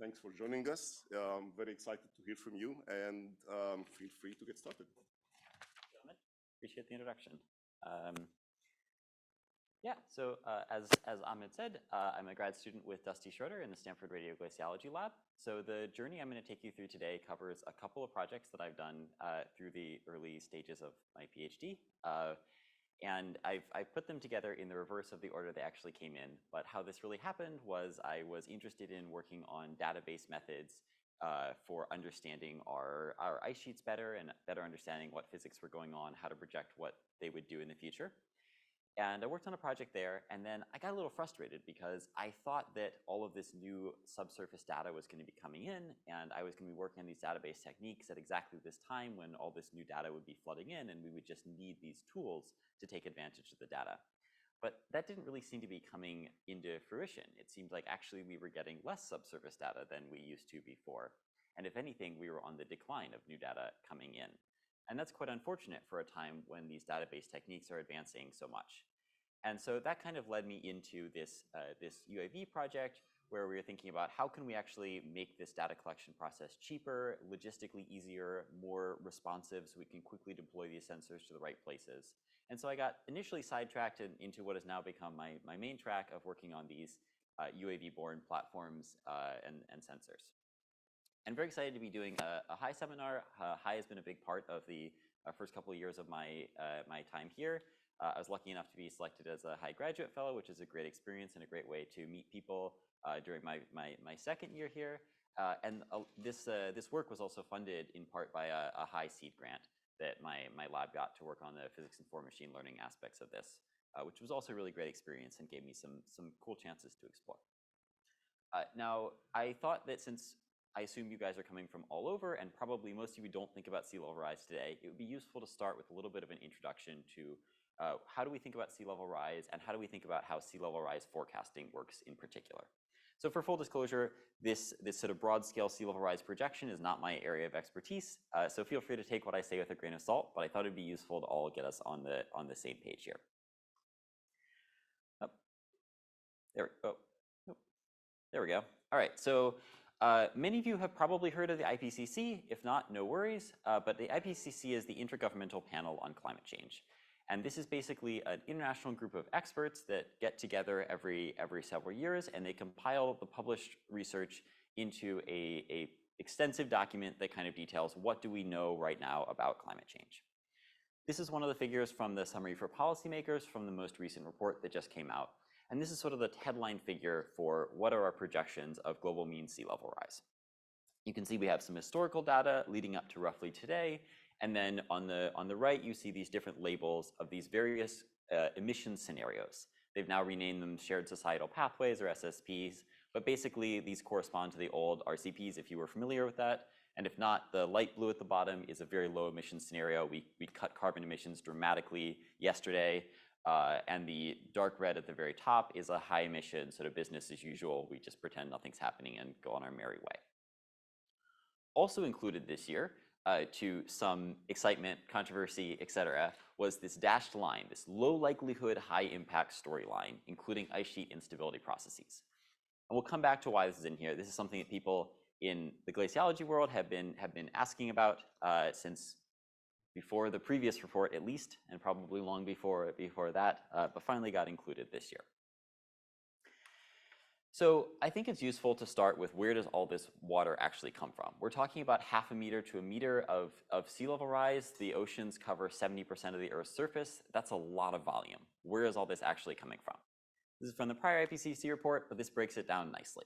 Thanks for joining us. I'm very excited to hear from you, and feel free to get started. Gentlemen, appreciate the introduction. So as Ahmed said, I'm a grad student with Dusty Schroeder in the Stanford Radioglaciology Lab. So the journey I'm going to take you through today covers a couple of projects that I've done through the early stages of my PhD. And I've put them together in the reverse of the order they actually came in. But how this really happened was I was interested in working on database methods for understanding our ice sheets better and better understanding what physics were going on, how to project what they would do in the future. And I worked on a project there, and then I got a little frustrated because I thought that all of this new subsurface data was going to be coming in, and I was going to be working on these database techniques at exactly this time when all this new data would be flooding in, and we would just need these tools to take advantage of the data. But that didn't really seem to be coming into fruition. It seemed like actually we were getting less subsurface data than we used to before. And if anything, we were on the decline of new data coming in. And that's quite unfortunate for a time when these database techniques are advancing so much. And so that kind of led me into this UAV project where we were thinking about how can we actually make this data collection process cheaper, logistically easier, more responsive so we can quickly deploy these sensors to the right places. And so I got initially sidetracked into what has now become my main track of working on these UAV-Borne platforms and sensors. I'm very excited to be doing a HI seminar. HI has been a big part of the first couple of years of my time here. I was lucky enough to be selected as a HI graduate fellow, which is a great experience and a great way to meet people during my second year here. This work was also funded in part by a HI seed grant that my lab got to work on the physics-informed machine learning aspects of this, which was also a really great experience and gave me some cool chances to explore. Now, I thought that since I assume you guys are coming from all over, and probably most of you don't think about sea level rise today, it would be useful to start with a little bit of an introduction to how do we think about sea level rise, and how do we think about how sea level rise forecasting works in particular. So for full disclosure, this sort of broad scale sea level rise projection is not my area of expertise, so feel free to take what I say with a grain of salt, but I thought it'd be useful to all get us on the same page here. There we go. All right, so many of you have probably heard of the IPCC. If not, no worries. But the IPCC is the Intergovernmental Panel on Climate Change. And this is basically an international group of experts that get together every several years, and they compile the published research into a extensive document that kind of details what do we know right now about climate change. This is one of the figures from the Summary for Policymakers from the most recent report that just came out. And this is sort of the headline figure for what are our projections of global mean sea level rise. You can see we have some historical data leading up to roughly today. And then on the right, you see these different labels of these various emission scenarios. They've now renamed them Shared Societal Pathways, or SSPs. But basically, these correspond to the old RCPs, if you were familiar with that. And if not, the light blue at the bottom is a very low emission scenario. We cut carbon emissions dramatically yesterday. And the dark red at the very top is a high emission sort of business as usual. We just pretend nothing's happening and go on our merry way. Also included this year, to some excitement, controversy, etc., was this dashed line, this low likelihood, high impact storyline, including ice sheet instability processes. And we'll come back to why this is in here. This is something that people in the glaciology world have been asking about since before the previous report at least, and probably long before that, but finally got included this year. So I think it's useful to start with where does all this water actually come from? We're talking about 0.5 meter to 1 meter of sea level rise. The oceans cover 70% of the Earth's surface. That's a lot of volume. Where is all this actually coming from? This is from the prior IPCC report, but this breaks it down nicely.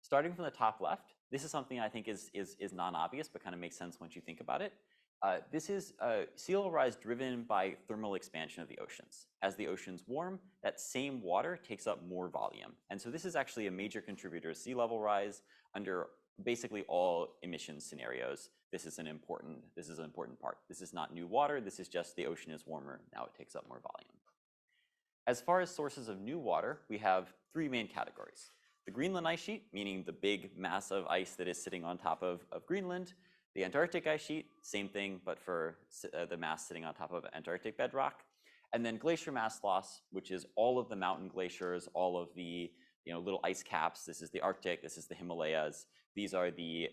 Starting from the top left, this is something I think is non-obvious, but kind of makes sense once you think about it. This is sea level rise driven by thermal expansion of the oceans. As the oceans warm, that same water takes up more volume. And so this is actually a major contributor to sea level rise under basically all emission scenarios. This is an important part. This is not new water. This is just the ocean is warmer. Now it takes up more volume. As far as sources of new water, we have 3 main categories. The Greenland ice sheet, meaning the big mass of ice that is sitting on top of Greenland. The Antarctic ice sheet, same thing, but for the mass sitting on top of Antarctic bedrock. And then glacier mass loss, which is all of the mountain glaciers, all of the little ice caps. This is the Arctic, this is the Himalayas. These are the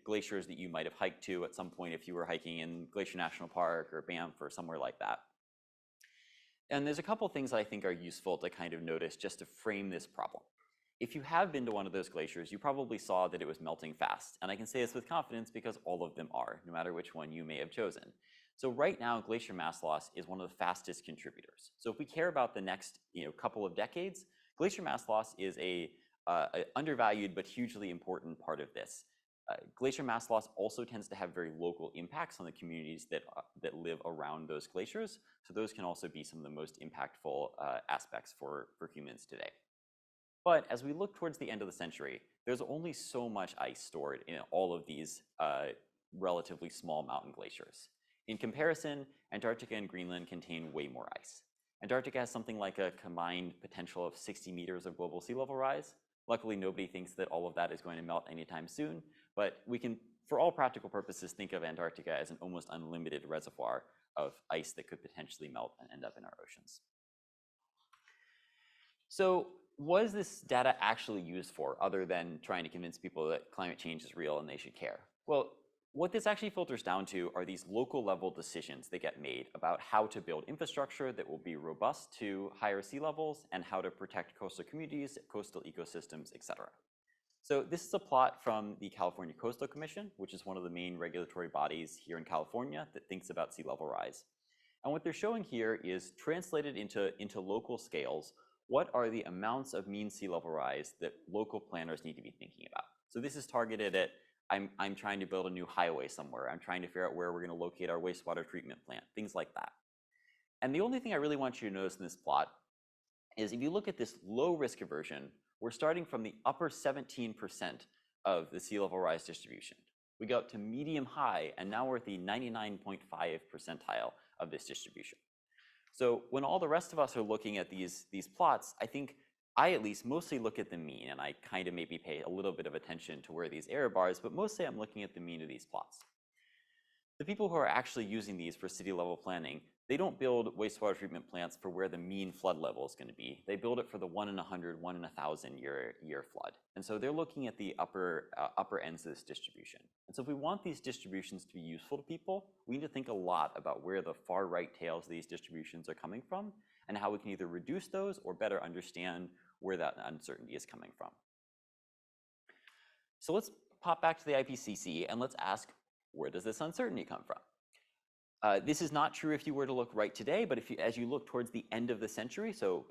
glaciers that you might have hiked to at some point if you were hiking in Glacier National Park or Banff or somewhere like that. And there's a couple things that I think are useful to kind of notice just to frame this problem. If you have been to one of those glaciers, you probably saw that it was melting fast. And I can say this with confidence because all of them are, no matter which one you may have chosen. So right now, glacier mass loss is one of the fastest contributors. So if we care about the next couple of decades, glacier mass loss is a undervalued but hugely important part of this. Glacier mass loss also tends to have very local impacts on the communities that live around those glaciers. So those can also be some of the most impactful aspects for humans today. But as we look towards the end of the century, there's only so much ice stored in all of these relatively small mountain glaciers. In comparison, Antarctica and Greenland contain way more ice. Antarctica has something like a combined potential of 60 meters of global sea level rise. Luckily, nobody thinks that all of that is going to melt anytime soon, but we can, for all practical purposes, think of Antarctica as an almost unlimited reservoir of ice that could potentially melt and end up in our oceans. So what is this data actually used for, other than trying to convince people that climate change is real and they should care? Well, what this actually filters down to are these local level decisions that get made about how to build infrastructure that will be robust to higher sea levels and how to protect coastal communities, coastal ecosystems, et cetera. So this is a plot from the California Coastal Commission, which is one of the main regulatory bodies here in California that thinks about sea level rise. And what they're showing here is translated into local scales, what are the amounts of mean sea level rise that local planners need to be thinking about? So this is targeted at, I'm trying to build a new highway somewhere. I'm trying to figure out where we're going to locate our wastewater treatment plant, things like that. And the only thing I really want you to notice in this plot is if you look at this low risk aversion, we're starting from the upper 17% of the sea level rise distribution. We go up to medium high, and now we're at the 99.5 percentile of this distribution. So when all the rest of us are looking at these plots, I think I at least mostly look at the mean, and I kind of maybe pay a little bit of attention to where these error bars, but mostly I'm looking at the mean of these plots. The people who are actually using these for city level planning, they don't build wastewater treatment plants for where the mean flood level is going to be. They build it for the 1 in 100, 1 in 1,000 year flood. And so they're looking at the upper ends of this distribution. And so if we want these distributions to be useful to people, we need to think a lot about where the far right tails of these distributions are coming from and how we can either reduce those or better understand where that uncertainty is coming from. So let's pop back to the IPCC and let's ask, where does this uncertainty come from? This is not true if you were to look right today, but as you look towards the end of the century, so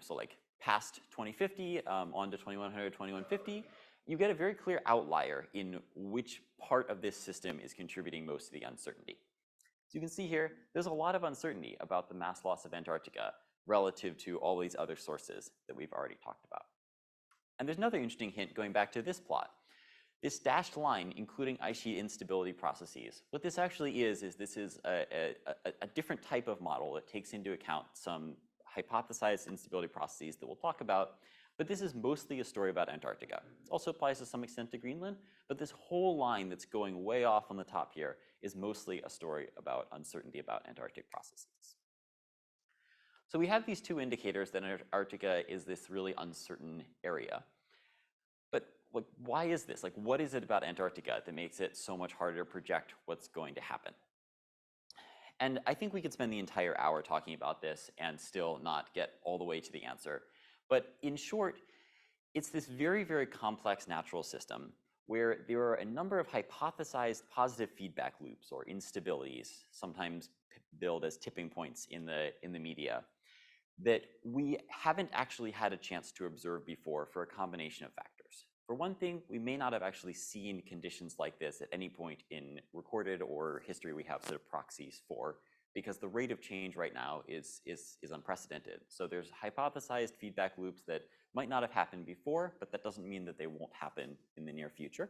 like past 2050 on to 2100, 2150, you get a very clear outlier in which part of this system is contributing most to the uncertainty. So you can see here, there's a lot of uncertainty about the mass loss of Antarctica relative to all these other sources that we've already talked about. And there's another interesting hint going back to this plot. This dashed line, including ice sheet instability processes, what this actually is this is a different type of model that takes into account some hypothesized instability processes that we'll talk about, but this is mostly a story about Antarctica. It also applies to some extent to Greenland, but this whole line that's going way off on the top here is mostly a story about uncertainty about Antarctic processes. So we have these two indicators that Antarctica is this really uncertain area. But why is this? What is it about Antarctica that makes it so much harder to project what's going to happen? And I think we could spend the entire hour talking about this and still not get all the way to the answer. But in short, it's this very, very complex natural system where there are a number of hypothesized positive feedback loops or instabilities, sometimes billed as tipping points in the media, that we haven't actually had a chance to observe before for a combination of factors. For one thing, we may not have actually seen conditions like this at any point in recorded or history we have sort of proxies for, because the rate of change right now is unprecedented. So there's hypothesized feedback loops that might not have happened before, but that doesn't mean that they won't happen in the near future.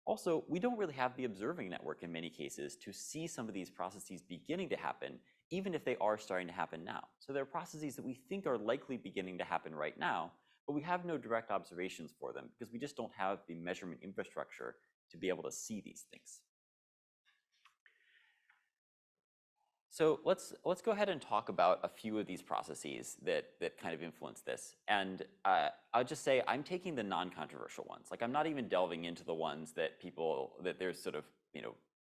Also, we don't really have the observing network in many cases to see some of these processes beginning to happen, even if they are starting to happen now. So there are processes that we think are likely beginning to happen right now, but we have no direct observations for them because we just don't have the measurement infrastructure to be able to see these things. So let's go ahead and talk about a few of these processes that kind of influence this. And I'll just say I'm taking the non-controversial ones. Like I'm not even delving into the ones that there's sort of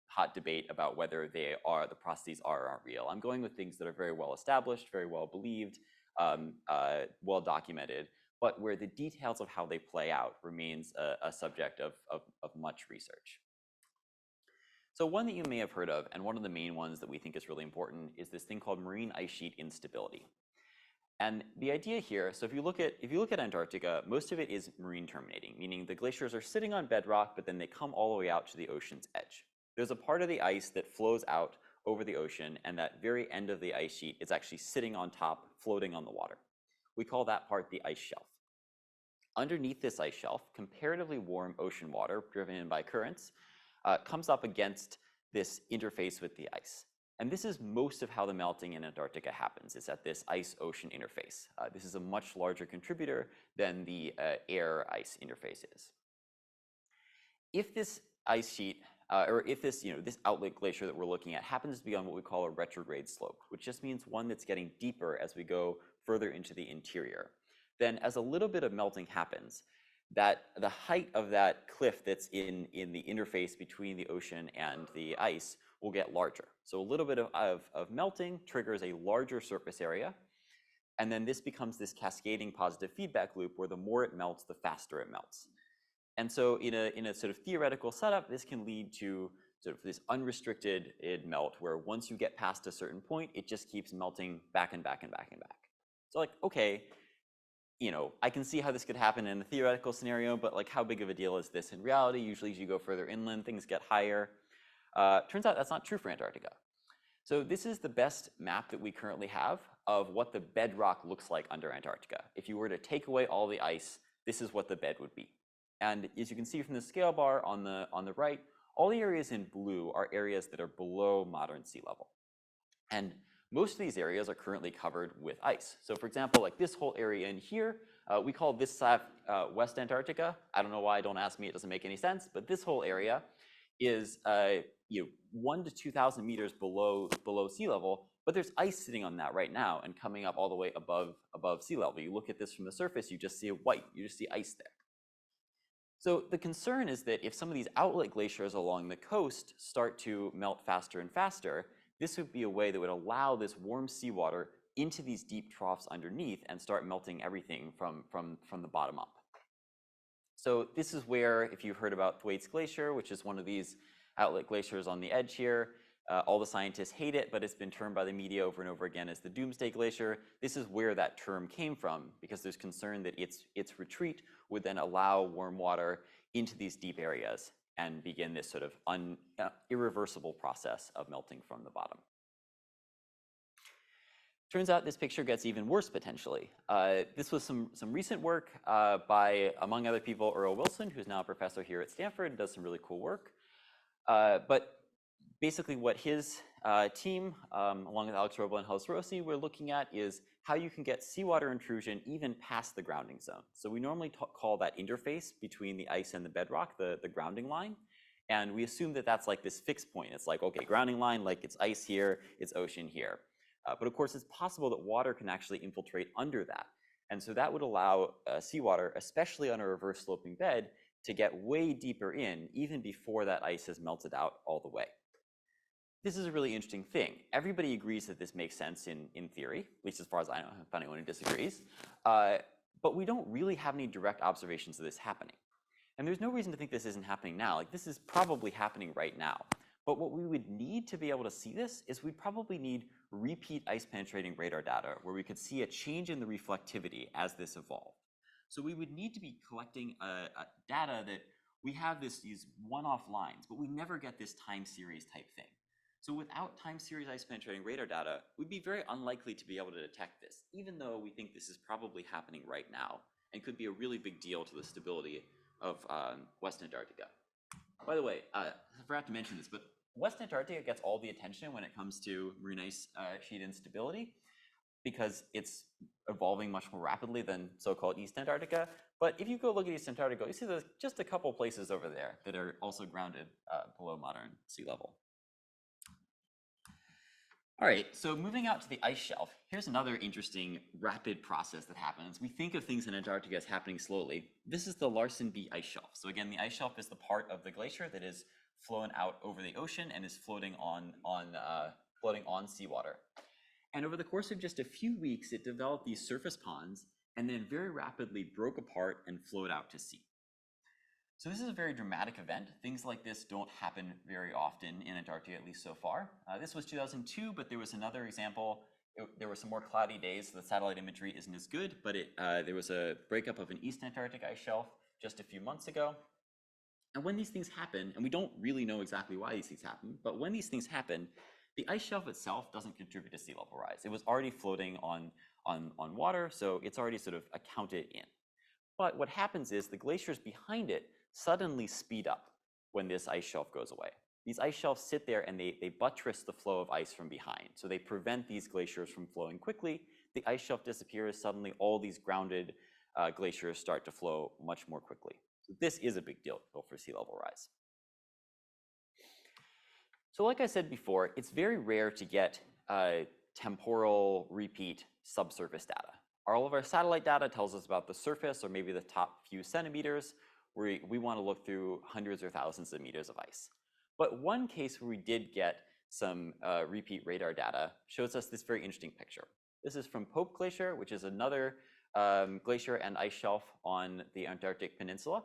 hot debate about whether the processes are or aren't real. I'm going with things that are very well established, very well believed, well documented, but where the details of how they play out remains a subject of much research. So one that you may have heard of, and one of the main ones that we think is really important, is this thing called marine ice sheet instability. And the idea here, so if you look at Antarctica, most of it is marine terminating, meaning the glaciers are sitting on bedrock, but then they come all the way out to the ocean's edge. There's a part of the ice that flows out over the ocean, and that very end of the ice sheet is actually sitting on top, floating on the water. We call that part the ice shelf. Underneath this ice shelf, comparatively warm ocean water, driven in by currents, comes up against this interface with the ice. And this is most of how the melting in Antarctica happens. It's at this ice-ocean interface. This is a much larger contributor than the air-ice interface is. If this ice sheet, or if this, this outlet glacier that we're looking at happens to be on what we call a retrograde slope, which just means one that's getting deeper as we go further into the interior, then as a little bit of melting happens, that the height of that cliff that's in the interface between the ocean and the ice will get larger. So a little bit of melting triggers a larger surface area, and then this becomes this cascading positive feedback loop where the more it melts, the faster it melts. And so in a sort of theoretical setup, this can lead to sort of this unrestricted melt where once you get past a certain point, it just keeps melting back and back and back and back. So like, okay, I can see how this could happen in a theoretical scenario, but like how big of a deal is this in reality? Usually as you go further inland, things get higher. Turns out that's not true for Antarctica. So this is the best map that we currently have of what the bedrock looks like under Antarctica. If you were to take away all the ice, this is what the bed would be. And as you can see from the scale bar on the right, all the areas in blue are areas that are below modern sea level. And most of these areas are currently covered with ice. So for example, like this whole area in here, we call this side West Antarctica. I don't know why, don't ask me, it doesn't make any sense, but this whole area is 1 to 2,000 meters below sea level, but there's ice sitting on that right now and coming up all the way above sea level. You look at this from the surface, you just see white, you just see ice there. So the concern is that if some of these outlet glaciers along the coast start to melt faster and faster, this would be a way that would allow this warm seawater into these deep troughs underneath and start melting everything from the bottom up. So this is where, if you've heard about Thwaites Glacier, which is one of these outlet glaciers on the edge here, all the scientists hate it, but it's been termed by the media over and over again as the Doomsday Glacier. This is where that term came from, because there's concern that its retreat would then allow warm water into these deep areas and begin this sort of irreversible process of melting from the bottom. Turns out this picture gets even worse potentially. This was some recent work by, among other people, Earl Wilson, who's now a professor here at Stanford, does some really cool work. But basically what his team, along with Alex Roble and Hans Rossi, were looking at is how you can get seawater intrusion even past the grounding zone. So we normally call that interface between the ice and the bedrock, the grounding line. And we assume that that's like this fixed point. It's like, okay, grounding line, like it's ice here, it's ocean here. But of course, it's possible that water can actually infiltrate under that. And so that would allow seawater, especially on a reverse sloping bed, to get way deeper in, even before that ice has melted out all the way. This is a really interesting thing. Everybody agrees that this makes sense in theory, at least as far as I know, if anyone who disagrees. But we don't really have any direct observations of this happening. And there's no reason to think this isn't happening now. Like, this is probably happening right now. But what we would need to be able to see this is we'd probably need repeat ice penetrating radar data where we could see a change in the reflectivity as this evolved. So we would need to be collecting data that we have these one-off lines, but we never get this time series type thing. So without time series ice penetrating radar data, we'd be very unlikely to be able to detect this, even though we think this is probably happening right now and could be a really big deal to the stability of West Antarctica. By the way, I forgot to mention this, but West Antarctica gets all the attention when it comes to marine ice sheet instability because it's evolving much more rapidly than so-called East Antarctica. But if you go look at East Antarctica, you see there's just a couple places over there that are also grounded below modern sea level. All right, so moving out to the ice shelf, here's another interesting rapid process that happens. We think of things in Antarctica as happening slowly. This is the Larsen B ice shelf. So again, the ice shelf is the part of the glacier that is flown out over the ocean and is floating on seawater. And over the course of just a few weeks, it developed these surface ponds and then very rapidly broke apart and flowed out to sea. So this is a very dramatic event. Things like this don't happen very often in Antarctica, at least so far. This was 2002, but there was another example. There were some more cloudy days, so the satellite imagery isn't as good, but there was a breakup of an East Antarctic ice shelf just a few months ago. And when these things happen, and we don't really know exactly why these things happen, but when these things happen, the ice shelf itself doesn't contribute to sea level rise. It was already floating on water, so it's already sort of accounted in. But what happens is the glaciers behind it suddenly speed up when this ice shelf goes away. These ice shelves sit there and they buttress the flow of ice from behind. So they prevent these glaciers from flowing quickly. The ice shelf disappears, suddenly all these grounded glaciers start to flow much more quickly. So this is a big deal for sea level rise. So like I said before, it's very rare to get temporal repeat subsurface data. All of our satellite data tells us about the surface or maybe the top few centimeters. We want to look through hundreds or thousands of meters of ice. But one case where we did get some repeat radar data shows us this very interesting picture. This is from Pope Glacier, which is another glacier and ice shelf on the Antarctic Peninsula.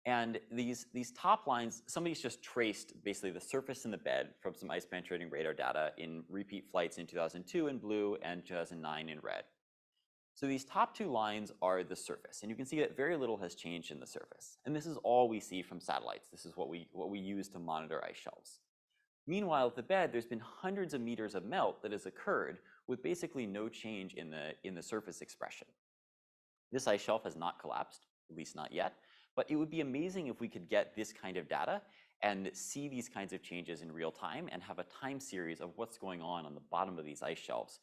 And these top lines, somebody's just traced basically the surface and the bed from some ice penetrating radar data in repeat flights in 2002 in blue and 2009 in red. So these top two lines are the surface, and you can see that very little has changed in the surface. And this is all we see from satellites. This is what we use to monitor ice shelves. Meanwhile, at the bed, there's been hundreds of meters of melt that has occurred with basically no change in the surface expression. This ice shelf has not collapsed, at least not yet, but it would be amazing if we could get this kind of data and see these kinds of changes in real time and have a time series of what's going on the bottom of these ice shelves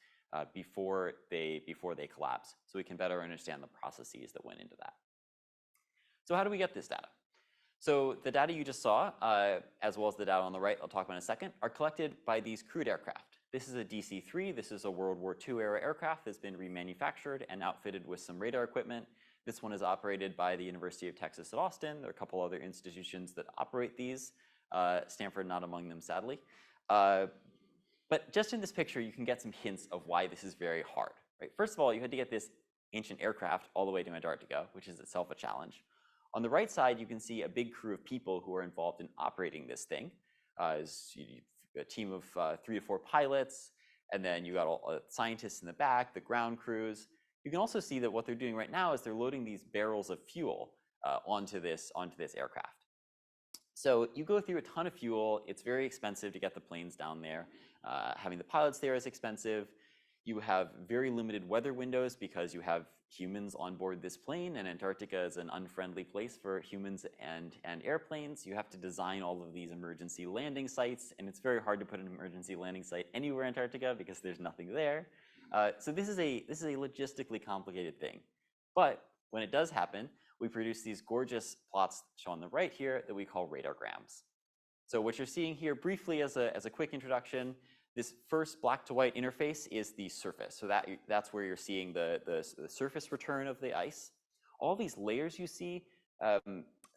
before they collapse, so we can better understand the processes that went into that. So how do we get this data? So the data you just saw, as well as the data on the right, I'll talk about in a second, are collected by these crewed aircraft. This is a DC-3. This is a World War II era aircraft that's been remanufactured and outfitted with some radar equipment. This one is operated by the University of Texas at Austin. There are a couple other institutions that operate these, Stanford not among them, sadly. But just in this picture, you can get some hints of why this is very hard. Right? First of all, you had to get this ancient aircraft all the way to Antarctica, which is itself a challenge. On the right side, you can see a big crew of people who are involved in operating this thing. A team of 3 to 4 pilots, and then you got all scientists in the back, the ground crews. You can also see that what they're doing right now is they're loading these barrels of fuel onto this aircraft. So you go through a ton of fuel. It's very expensive to get the planes down there. Having the pilots there is expensive. You have very limited weather windows because you have humans on board this plane, and Antarctica is an unfriendly place for humans and airplanes. You have to design all of these emergency landing sites, and it's very hard to put an emergency landing site anywhere in Antarctica because there's nothing there. So this is a logistically complicated thing. But when it does happen, we produce these gorgeous plots shown on the right here that we call radargrams. So what you're seeing here briefly as a quick introduction, this first black to white interface is the surface. So that's where you're seeing the surface return of the ice. All these layers you see,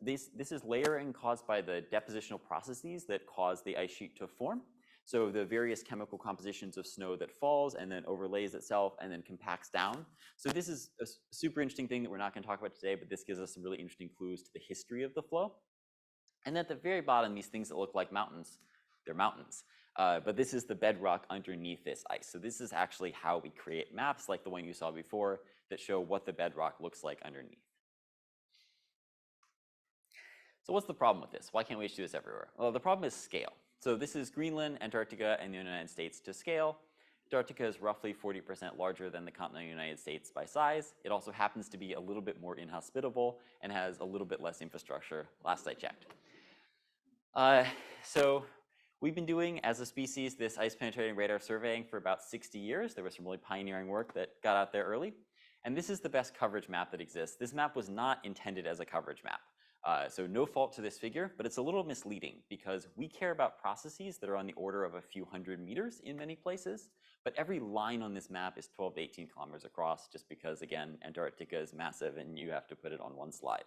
this is layering caused by the depositional processes that cause the ice sheet to form. So the various chemical compositions of snow that falls and then overlays itself and then compacts down. So this is a super interesting thing that we're not going to talk about today, but this gives us some really interesting clues to the history of the flow. And at the very bottom, these things that look like mountains, they're mountains. But this is the bedrock underneath this ice. So this is actually how we create maps like the one you saw before that show what the bedrock looks like underneath. So what's the problem with this? Why can't we just do this everywhere? Well, the problem is scale. So this is Greenland, Antarctica, and the United States to scale. Antarctica is roughly 40% larger than the continental United States by size. It also happens to be a little bit more inhospitable and has a little bit less infrastructure, last I checked. So we've been doing, as a species, this ice penetrating radar surveying for about 60 years. There was some really pioneering work that got out there early. And this is the best coverage map that exists. This map was not intended as a coverage map. So no fault to this figure, but it's a little misleading because we care about processes that are on the order of a few hundred meters in many places, but every line on this map is 12 to 18 kilometers across just because, again, Antarctica is massive and you have to put it on one slide.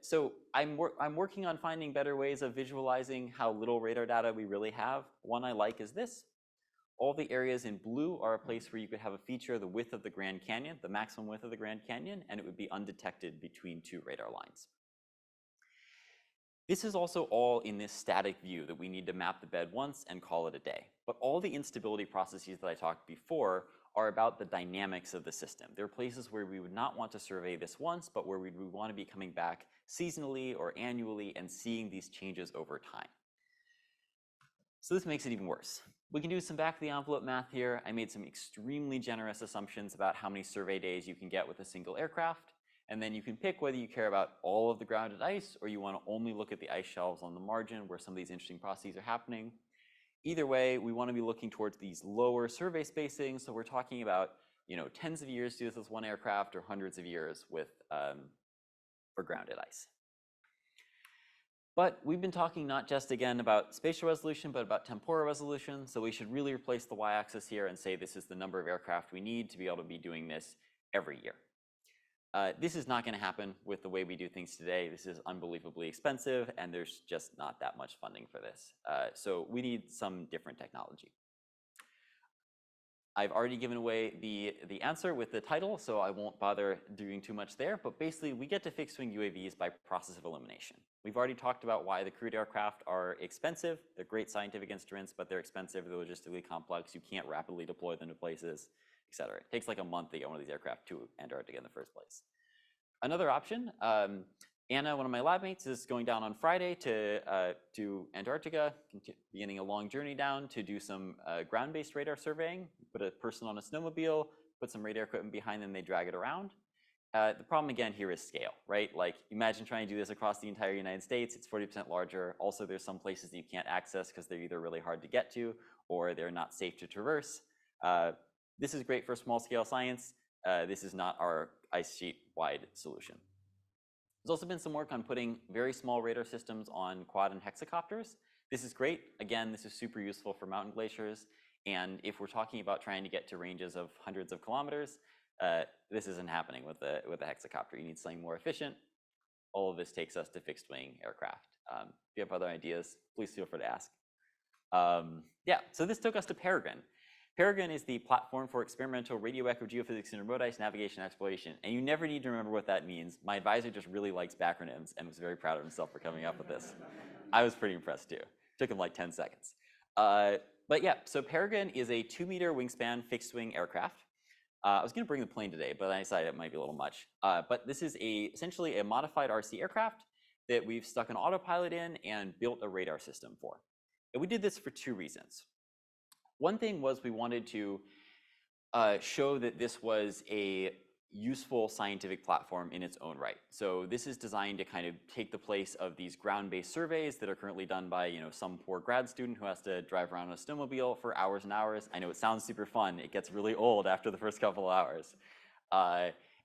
So I'm working on finding better ways of visualizing how little radar data we really have. One I like is this. All the areas in blue are a place where you could have a feature the width of the Grand Canyon, the maximum width of the Grand Canyon, and it would be undetected between two radar lines. This is also all in this static view that we need to map the bed once and call it a day. But all the instability processes that I talked before are about the dynamics of the system. There are places where we would not want to survey this once, but where we would want to be coming back seasonally or annually and seeing these changes over time. So this makes it even worse. We can do some back of the envelope math here. I made some extremely generous assumptions about how many survey days you can get with a single aircraft. And then you can pick whether you care about all of the grounded ice or you want to only look at the ice shelves on the margin where some of these interesting processes are happening. Either way, we want to be looking towards these lower survey spacings. So we're talking about, tens of years to do this with one aircraft or hundreds of years with for grounded ice. But we've been talking not just, again, about spatial resolution, but about temporal resolution. So we should really replace the y-axis here and say this is the number of aircraft we need to be able to be doing this every year. This is not going to happen with the way we do things today. This is unbelievably expensive, and there's just not that much funding for this. So we need some different technology. I've already given away the answer with the title, so I won't bother doing too much there. But basically, we get to fixed-wing UAVs by process of elimination. We've already talked about why the crewed aircraft are expensive. They're great scientific instruments, but they're expensive. They're logistically complex. You can't rapidly deploy them to places, et cetera. It takes like a month to get one of these aircraft to Antarctica in the first place. Another option, Anna, one of my lab mates, is going down on Friday to Antarctica, beginning a long journey down to do some ground-based radar surveying. Put a person on a snowmobile, put some radar equipment behind them, they drag it around. The problem again here is scale, right? Like imagine trying to do this across the entire United States, it's 40% larger. Also, there's some places that you can't access because they're either really hard to get to or they're not safe to traverse. This is great for small scale science. This is not our ice sheet wide solution. There's also been some work on putting very small radar systems on quad and hexacopters. This is great. Again, this is super useful for mountain glaciers. And if we're talking about trying to get to ranges of hundreds of kilometers, this isn't happening with a hexacopter. You need something more efficient. All of this takes us to fixed wing aircraft. If you have other ideas, please feel free to ask. Yeah, so this took us to Peregrine. Peregrine is the platform for experimental radioecho geophysics and remote ice navigation and exploration. And you never need to remember what that means. My advisor just really likes backronyms and was very proud of himself for coming up with this. I was pretty impressed too. Took him like 10 seconds. But yeah, so Peregrine is a 2-meter wingspan fixed wing aircraft. I was going to bring the plane today, but I decided it might be a little much. But this is essentially a modified RC aircraft that we've stuck an autopilot in and built a radar system for. And we did this for 2 reasons. One thing was we wanted to show that this was a useful scientific platform in its own right. So this is designed to kind of take the place of these ground-based surveys that are currently done by some poor grad student who has to drive around on a snowmobile for hours and hours. I know it sounds super fun. It gets really old after the first couple of hours.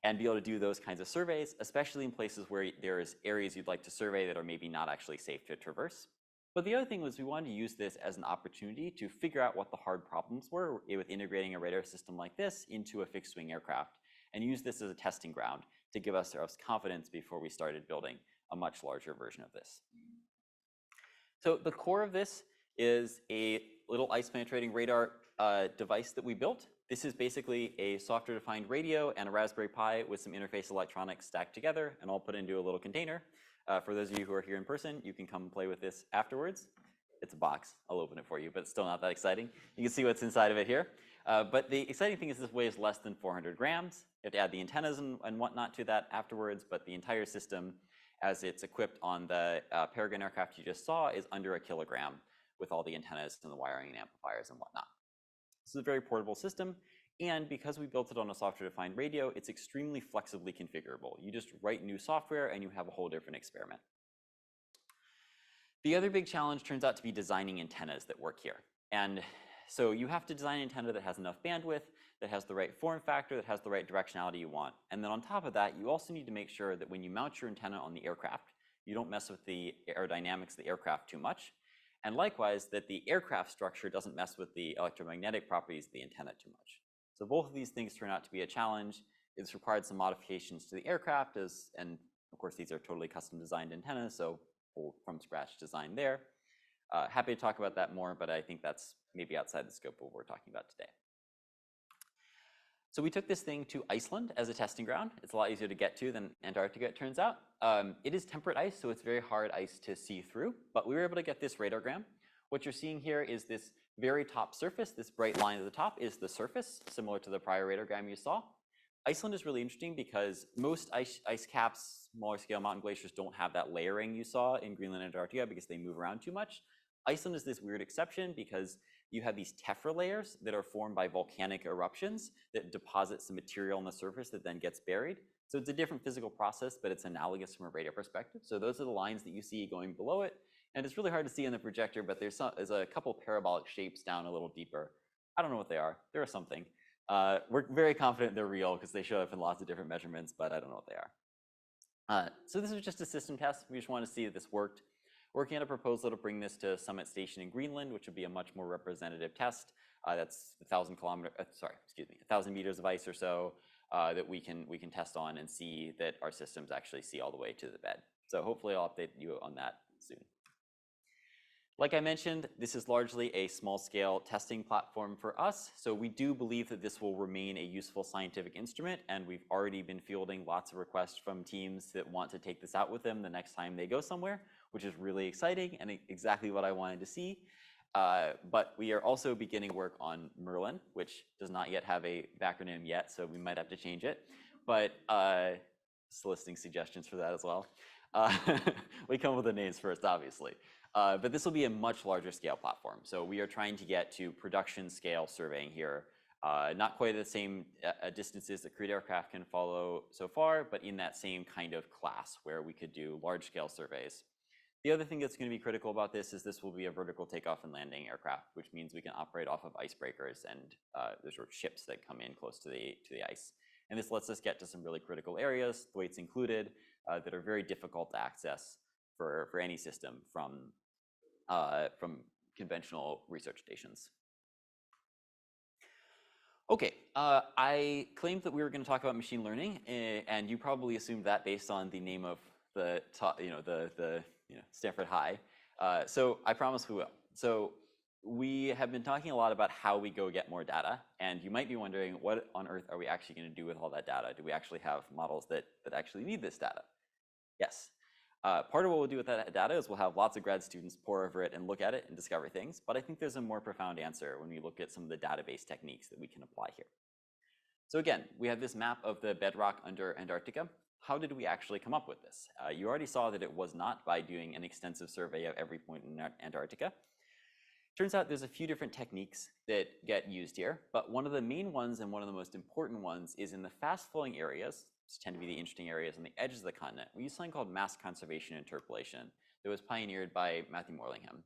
And be able to do those kinds of surveys, especially in places where there's areas you'd like to survey that are maybe not actually safe to traverse. But the other thing was we wanted to use this as an opportunity to figure out what the hard problems were with integrating a radar system like this into a fixed wing aircraft and use this as a testing ground to give us confidence before we started building a much larger version of this. So the core of this is a little ice penetrating radar device that we built. This is basically a software defined radio and a Raspberry Pi with some interface electronics stacked together and all put into a little container. For those of you who are here in person, you can come and play with this afterwards. It's a box. I'll open it for you, but it's still not that exciting. You can see what's inside of it here. But the exciting thing is this weighs less than 400 grams. You have to add the antennas and whatnot to that afterwards, but the entire system, as it's equipped on the Peregrine aircraft you just saw, is under 1 kilogram with all the antennas and the wiring and amplifiers and whatnot. This is a very portable system. And because we built it on a software-defined radio, it's extremely flexibly configurable. You just write new software and you have a whole different experiment. The other big challenge turns out to be designing antennas that work here. And So you have to design an antenna that has enough bandwidth, that has the right form factor, that has the right directionality you want. And then on top of that, you also need to make sure that when you mount your antenna on the aircraft, you don't mess with the aerodynamics of the aircraft too much. And likewise, that the aircraft structure doesn't mess with the electromagnetic properties of the antenna too much. So both of these things turn out to be a challenge. It's required some modifications to the aircraft, and of course, these are totally custom designed antennas, so full from scratch design there. Happy to talk about that more, but I think that's maybe outside the scope of what we're talking about today. So we took this thing to Iceland as a testing ground. It's a lot easier to get to than Antarctica, it turns out. It is temperate ice, so it's very hard ice to see through, but we were able to get this radargram. What you're seeing here is this very top surface. This bright line at the top is the surface, similar to the prior radargram you saw. Iceland is really interesting because most ice caps, smaller scale mountain glaciers, don't have that layering you saw in Greenland and Antarctica because they move around too much. Iceland is this weird exception because you have these tephra layers that are formed by volcanic eruptions that deposit some material on the surface that then gets buried. So it's a different physical process, but it's analogous from a radar perspective. So those are the lines that you see going below it. And it's really hard to see in the projector, but there's a couple parabolic shapes down a little deeper. I don't know what they are. There are something. We're very confident they're real because they show up in lots of different measurements, but I don't know what they are. So this was just a system test. We just want to see that this worked. Working on a proposal to bring this to Summit Station in Greenland, which would be a much more representative test. That's 1,000 meters of ice or so that we can test on and see that our systems actually see all the way to the bed. So hopefully I'll update you on that soon. Like I mentioned, this is largely a small-scale testing platform for us, so we do believe that this will remain a useful scientific instrument, and we've already been fielding lots of requests from teams that want to take this out with them the next time they go somewhere, which is really exciting and exactly what I wanted to see. But we are also beginning work on Merlin, which does not yet have a backronym yet, so we might have to change it, but soliciting suggestions for that as well. We come up with the names first, obviously. But this will be a much larger scale platform. So we are trying to get to production scale surveying here. Not quite the same distances that crewed aircraft can follow so far, but in that same kind of class where we could do large scale surveys. The other thing that's going to be critical about this is this will be a vertical takeoff and landing aircraft, which means we can operate off of icebreakers and there's sort of ships that come in close to the ice. And this lets us get to some really critical areas, Thwaites included, that are very difficult to access for any system from conventional research stations. Okay, I claimed that we were going to talk about machine learning, and you probably assumed that based on the name of the Stanford High. So I promise we will. So we have been talking a lot about how we go get more data, and you might be wondering, what on earth are we actually going to do with all that data? Do we actually have models that actually need this data? Yes. Part of what we'll do with that data is we'll have lots of grad students pour over it and look at it and discover things, but I think there's a more profound answer when we look at some of the database techniques that we can apply here. So again, we have this map of the bedrock under Antarctica. How did we actually come up with this? You already saw that it was not by doing an extensive survey of every point in Antarctica. Turns out there's a few different techniques that get used here, but one of the main ones and one of the most important ones is in the fast-flowing areas, which tend to be the interesting areas on the edges of the continent. We use something called mass conservation interpolation that was pioneered by Matthew Morlingham.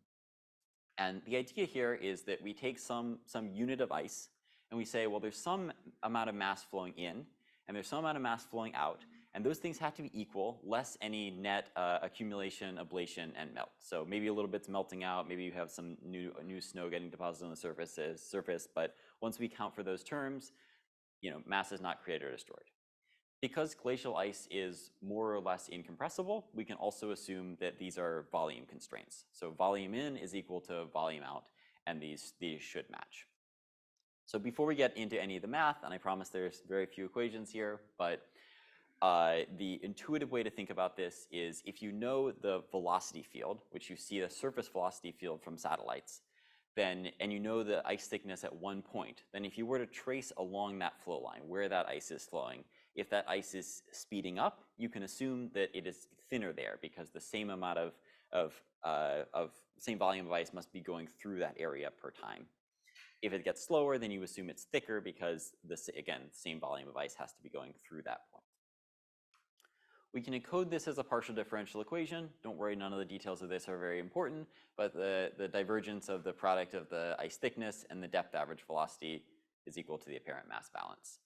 And the idea here is that we take some unit of ice and we say, well, there's some amount of mass flowing in and there's some amount of mass flowing out, and those things have to be equal, less any net accumulation, ablation, and melt. So maybe a little bit's melting out, maybe you have some new snow getting deposited on the surface, but once we count for those terms, mass is not created or destroyed. Because glacial ice is more or less incompressible, we can also assume that these are volume constraints. So volume in is equal to volume out, and these should match. So before we get into any of the math, and I promise there's very few equations here, but the intuitive way to think about this is if you know the velocity field, which you see the surface velocity field from satellites, and you know the ice thickness at one point, then if you were to trace along that flow line where that ice is flowing, if that ice is speeding up, you can assume that it is thinner there because the same amount of same volume of ice must be going through that area per time. If it gets slower, then you assume it's thicker because again, the same volume of ice has to be going through that point. We can encode this as a partial differential equation. Don't worry, none of the details of this are very important, but the divergence of the product of the ice thickness and the depth average velocity is equal to the apparent mass balance.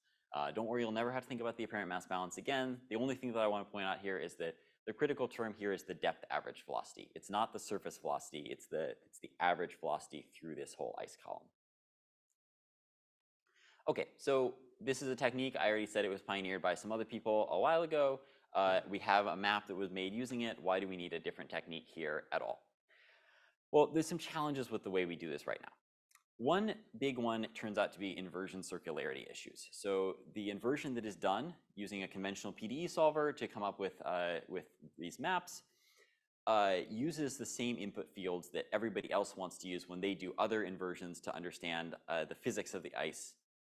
Don't worry, you'll never have to think about the apparent mass balance again. The only thing that I want to point out here is that the critical term here is the depth average velocity. It's not the surface velocity, it's the average velocity through this whole ice column. Okay, so this is a technique, I already said it was pioneered by some other people a while ago. We have a map that was made using it. Why do we need a different technique here at all? Well, there's some challenges with the way we do this right now. One big one turns out to be inversion circularity issues. So the inversion that is done using a conventional PDE solver to come up with these maps uses the same input fields that everybody else wants to use when they do other inversions to understand the physics of the ice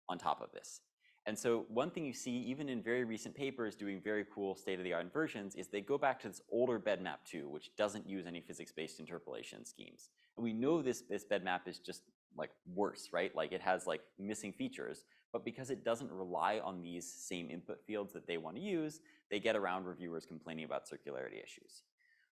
on top of this. And so one thing you see even in very recent papers doing very cool state-of-the-art inversions is they go back to this older BedMap2, which doesn't use any physics-based interpolation schemes. And we know this BedMap is just like worse, right? Like it has like missing features, but because it doesn't rely on these same input fields that they want to use, they get around reviewers complaining about circularity issues.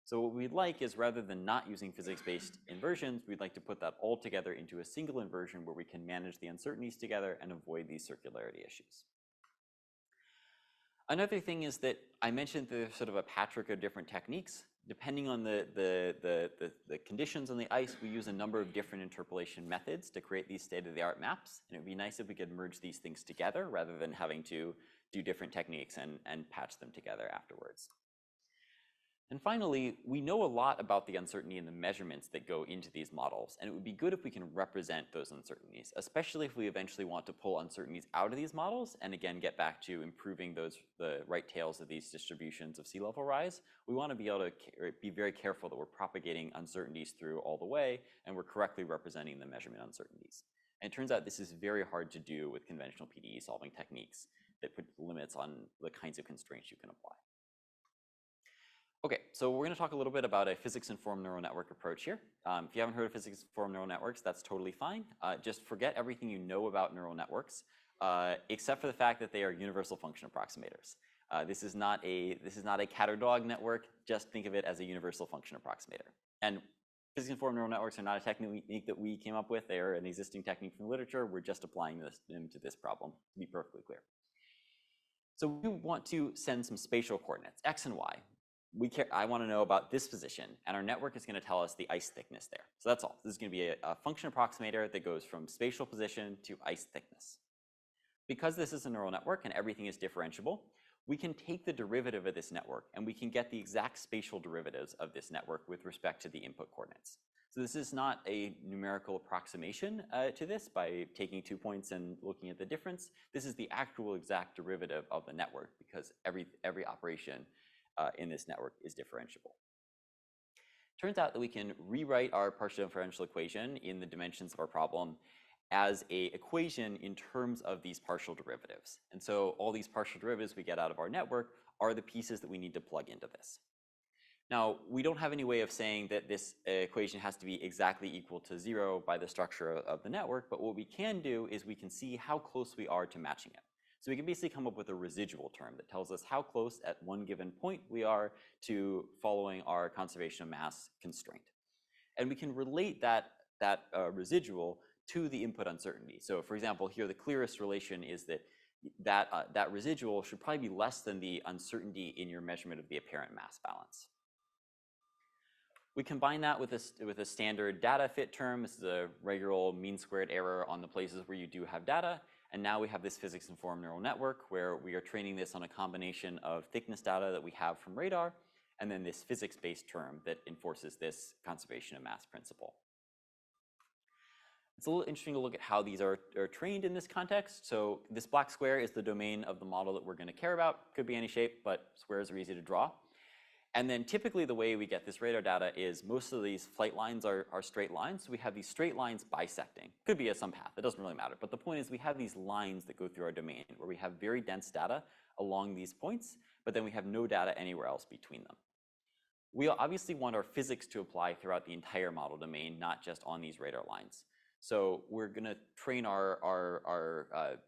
So what we'd like is rather than not using physics-based inversions, we'd like to put that all together into a single inversion where we can manage the uncertainties together and avoid these circularity issues. Another thing is that I mentioned there's sort of a patchwork of different techniques. Depending on the conditions on the ice, we use a number of different interpolation methods to create these state-of-the-art maps. And it would be nice if we could merge these things together rather than having to do different techniques and patch them together afterwards. And finally, we know a lot about the uncertainty and the measurements that go into these models, and it would be good if we can represent those uncertainties, especially if we eventually want to pull uncertainties out of these models and again get back to improving the right tails of these distributions of sea level rise. We want to be able to be very careful that we're propagating uncertainties through all the way and we're correctly representing the measurement uncertainties. And it turns out this is very hard to do with conventional PDE solving techniques that put limits on the kinds of constraints you can apply. Okay, so we're going to talk a little bit about a physics-informed neural network approach here. If you haven't heard of physics-informed neural networks, that's totally fine. Just forget everything you know about neural networks, except for the fact that they are universal function approximators. This is not a cat or dog network. Just think of it as a universal function approximator. And physics-informed neural networks are not a technique that we came up with. They are an existing technique from the literature. We're just applying them to this problem, to be perfectly clear. So we want to send some spatial coordinates, x and y. I want to know about this position, and our network is going to tell us the ice thickness there. So that's all. This is going to be a function approximator that goes from spatial position to ice thickness. Because this is a neural network and everything is differentiable, we can take the derivative of this network and we can get the exact spatial derivatives of this network with respect to the input coordinates. So this is not a numerical approximation to this by taking 2 points and looking at the difference. This is the actual exact derivative of the network because every operation in this network is differentiable. Turns out that we can rewrite our partial differential equation in the dimensions of our problem as an equation in terms of these partial derivatives. And so all these partial derivatives we get out of our network are the pieces that we need to plug into this. Now, we don't have any way of saying that this equation has to be exactly equal to 0 by the structure of the network, but what we can do is we can see how close we are to matching it. So we can basically come up with a residual term that tells us how close at one given point we are to following our conservation of mass constraint. And we can relate that residual to the input uncertainty. So for example, here the clearest relation is that residual should probably be less than the uncertainty in your measurement of the apparent mass balance. We combine that with a standard data fit term. This is a regular old mean squared error on the places where you do have data. And now we have this physics-informed neural network where we are training this on a combination of thickness data that we have from radar, and then this physics-based term that enforces this conservation of mass principle. It's a little interesting to look at how these are trained in this context. So this black square is the domain of the model that we're going to care about. Could be any shape, but squares are easy to draw. And then typically the way we get this radar data is most of these flight lines are straight lines. So we have these straight lines bisecting. Could be at some path, it doesn't really matter. But the point is we have these lines that go through our domain where we have very dense data along these points, but then we have no data anywhere else between them. We obviously want our physics to apply throughout the entire model domain, not just on these radar lines. So we're going to train our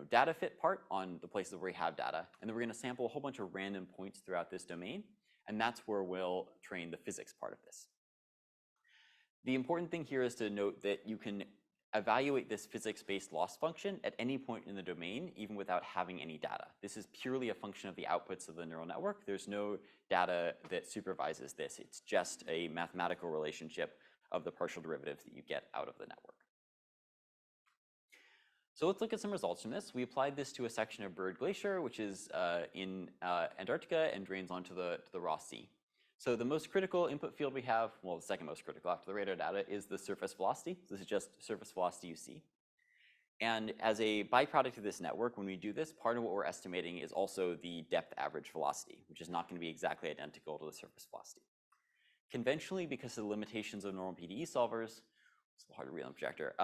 data fit part on the places where we have data, and then we're going to sample a whole bunch of random points throughout this domain, and that's where we'll train the physics part of this. The important thing here is to note that you can evaluate this physics-based loss function at any point in the domain, even without having any data. This is purely a function of the outputs of the neural network. There's no data that supervises this. It's just a mathematical relationship of the partial derivatives that you get out of the network. So let's look at some results from this. We applied this to a section of Byrd Glacier, which is in Antarctica and drains onto the Ross Sea. So the most critical input field we have, well, the second most critical after the radar data, is the surface velocity. So this is just surface velocity you see. And as a byproduct of this network, when we do this, part of what we're estimating is also the depth average velocity, which is not going to be exactly identical to the surface velocity. Conventionally, because of the limitations of normal PDE solvers, it's a little hard to read on the projector,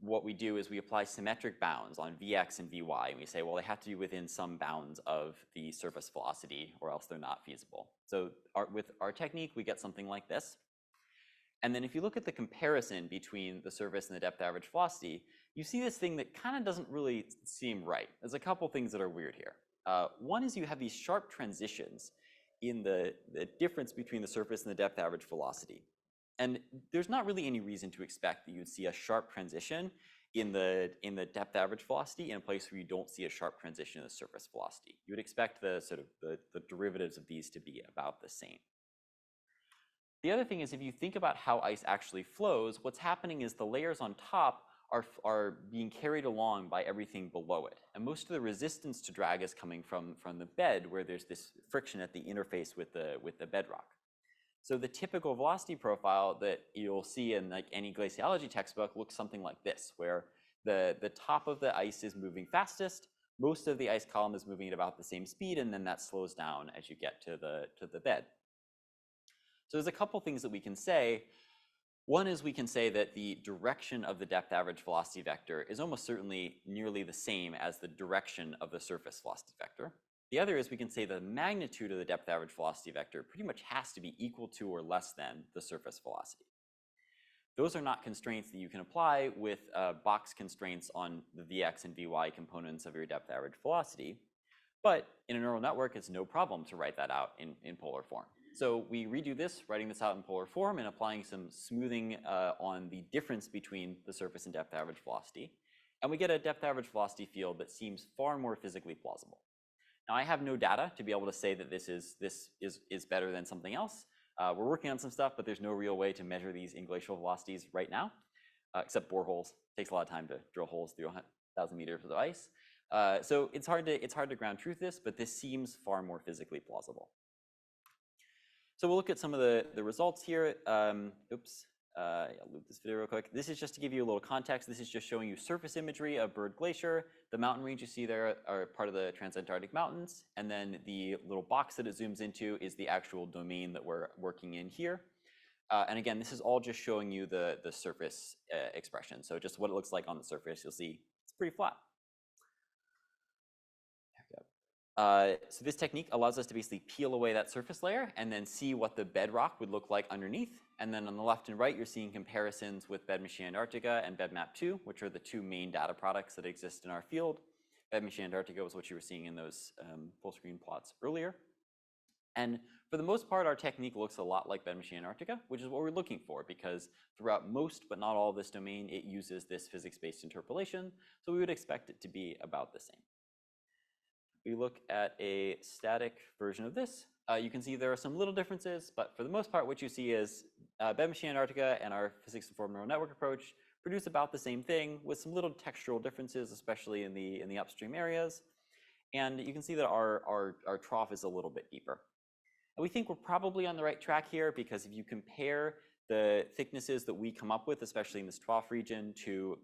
what we do is we apply symmetric bounds on Vx and Vy, and we say, well, they have to be within some bounds of the surface velocity, or else they're not feasible. So with our technique, we get something like this. And then if you look at the comparison between the surface and the depth average velocity, you see this thing that kind of doesn't really seem right. There's a couple things that are weird here. One is you have these sharp transitions in the difference between the surface and the depth average velocity. And there's not really any reason to expect that you'd see a sharp transition in the depth average velocity in a place where you don't see a sharp transition in the surface velocity. You would expect the derivatives of these to be about the same. The other thing is, if you think about how ice actually flows, what's happening is the layers on top are being carried along by everything below it. And most of the resistance to drag is coming from the bed, where there's this friction at the interface with the bedrock. So the typical velocity profile that you'll see in like any glaciology textbook looks something like this, where the top of the ice is moving fastest, most of the ice column is moving at about the same speed, and then that slows down as you get to the bed. So there's a couple things that we can say. One is we can say that the direction of the depth average velocity vector is almost certainly nearly the same as the direction of the surface velocity vector. The other is we can say the magnitude of the depth average velocity vector pretty much has to be equal to or less than the surface velocity. Those are not constraints that you can apply with box constraints on the Vx and Vy components of your depth average velocity. But in a neural network, it's no problem to write that out in polar form. So we redo this, writing this out in polar form and applying some smoothing on the difference between the surface and depth average velocity. And we get a depth average velocity field that seems far more physically plausible. Now, I have no data to be able to say that this is better than something else. We're working on some stuff, but there's no real way to measure these in glacial velocities right now, except boreholes. It takes a lot of time to drill holes through 1,000 meters of ice. So it's hard to ground truth this, but this seems far more physically plausible. So we'll look at some of the results here. I'll loop this video real quick. This is just to give you a little context. This is just showing you surface imagery of Byrd Glacier. The mountain range you see there are part of the Transantarctic Mountains. And then the little box that it zooms into is the actual domain that we're working in here. And again, this is all just showing you the surface expression. So just what it looks like on the surface, you'll see it's pretty flat. So this technique allows us to basically peel away that surface layer and then see what the bedrock would look like underneath. And then on the left and right, you're seeing comparisons with BedMachine Antarctica and BedMap2, which are the two main data products that exist in our field. BedMachine Antarctica was what you were seeing in those full screen plots earlier. And for the most part, our technique looks a lot like BedMachine Antarctica, which is what we're looking for, because throughout most, but not all of this domain, it uses this physics-based interpolation. So we would expect it to be about the same. We look at a static version of this. You can see there are some little differences, but for the most part, what you see is BedMachine Antarctica and our physics-informed neural network approach produce about the same thing with some little textural differences, especially in the upstream areas. And you can see that our trough is a little bit deeper. And we think we're probably on the right track here, because if you compare the thicknesses that we come up with, especially in this trough region, to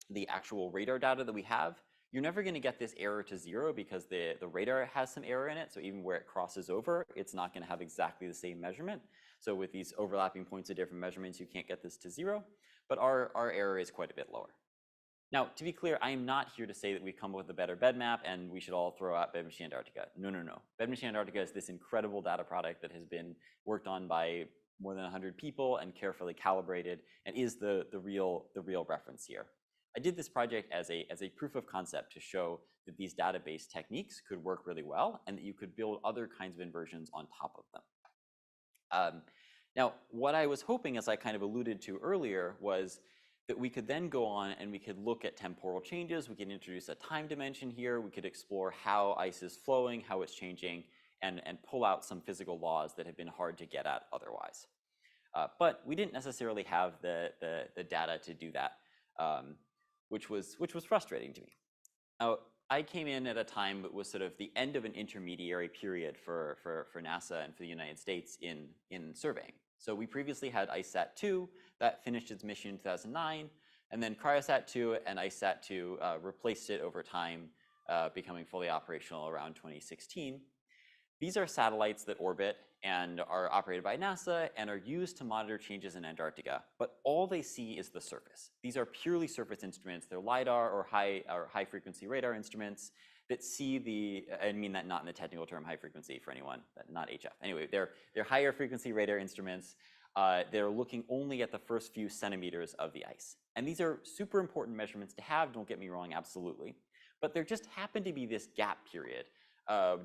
the actual radar data that we have, you're never going to get this error to 0, because the radar has some error in it. So even where it crosses over, it's not going to have exactly the same measurement. So with these overlapping points of different measurements, you can't get this to 0. But our error is quite a bit lower. Now, to be clear, I am not here to say that we've come up with a better bed map and we should all throw out BedMachine Antarctica. No, no, no. BedMachine Antarctica is this incredible data product that has been worked on by more than 100 people and carefully calibrated, and is the real reference here. I did this project as a proof of concept to show that these database techniques could work really well and that you could build other kinds of inversions on top of them. Now, what I was hoping, as I kind of alluded to earlier, was that we could then go on and we could look at temporal changes. We could introduce a time dimension here. We could explore how ice is flowing, how it's changing, and pull out some physical laws that have been hard to get at otherwise. But we didn't necessarily have the data to do that, which was frustrating to me. Now, I came in at a time that was sort of the end of an intermediary period for NASA and for the United States in surveying. So we previously had ICESat-2 that finished its mission in 2009, and then Cryosat-2 and ICESat-2 replaced it over time, becoming fully operational around 2016. These are satellites that orbit and are operated by NASA and are used to monitor changes in Antarctica, but all they see is the surface. These are purely surface instruments. They're LiDAR or high frequency radar instruments that see the, I mean that not in the technical term high frequency for anyone, not HF. Anyway, they're higher frequency radar instruments. They're looking only at the first few centimeters of the ice. And these are super important measurements to have, don't get me wrong, absolutely. But there just happened to be this gap period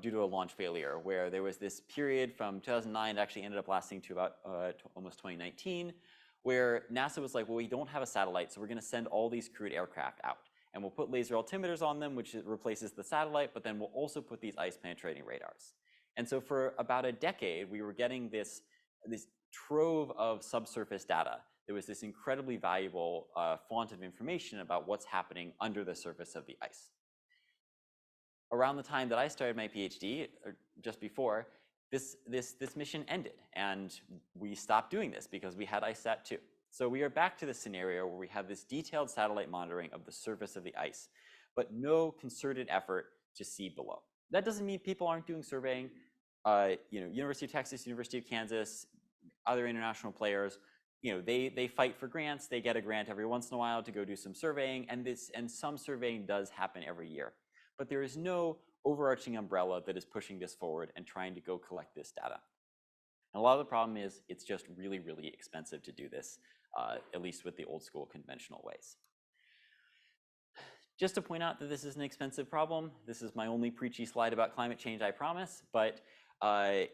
due to a launch failure, where there was this period from 2009 that actually ended up lasting to about almost 2019, where NASA was like, well, we don't have a satellite, so we're going to send all these crewed aircraft out. And we'll put laser altimeters on them, which replaces the satellite, but then we'll also put these ice-penetrating radars. And so for about a decade, we were getting this trove of subsurface data. There was this incredibly valuable font of information about what's happening under the surface of the ice. Around the time that I started my PhD, or just before, this mission ended, and we stopped doing this because we had ICESat-2. So we are back to the scenario where we have this detailed satellite monitoring of the surface of the ice, but no concerted effort to see below. That doesn't mean people aren't doing surveying. University of Texas, University of Kansas, other international players, they fight for grants. They get a grant every once in a while to go do some surveying, and some surveying does happen every year. But there is no overarching umbrella that is pushing this forward and trying to go collect this data. And a lot of the problem is it's just really, really expensive to do this, at least with the old school conventional ways. Just to point out that this is an expensive problem, this is my only preachy slide about climate change, I promise, but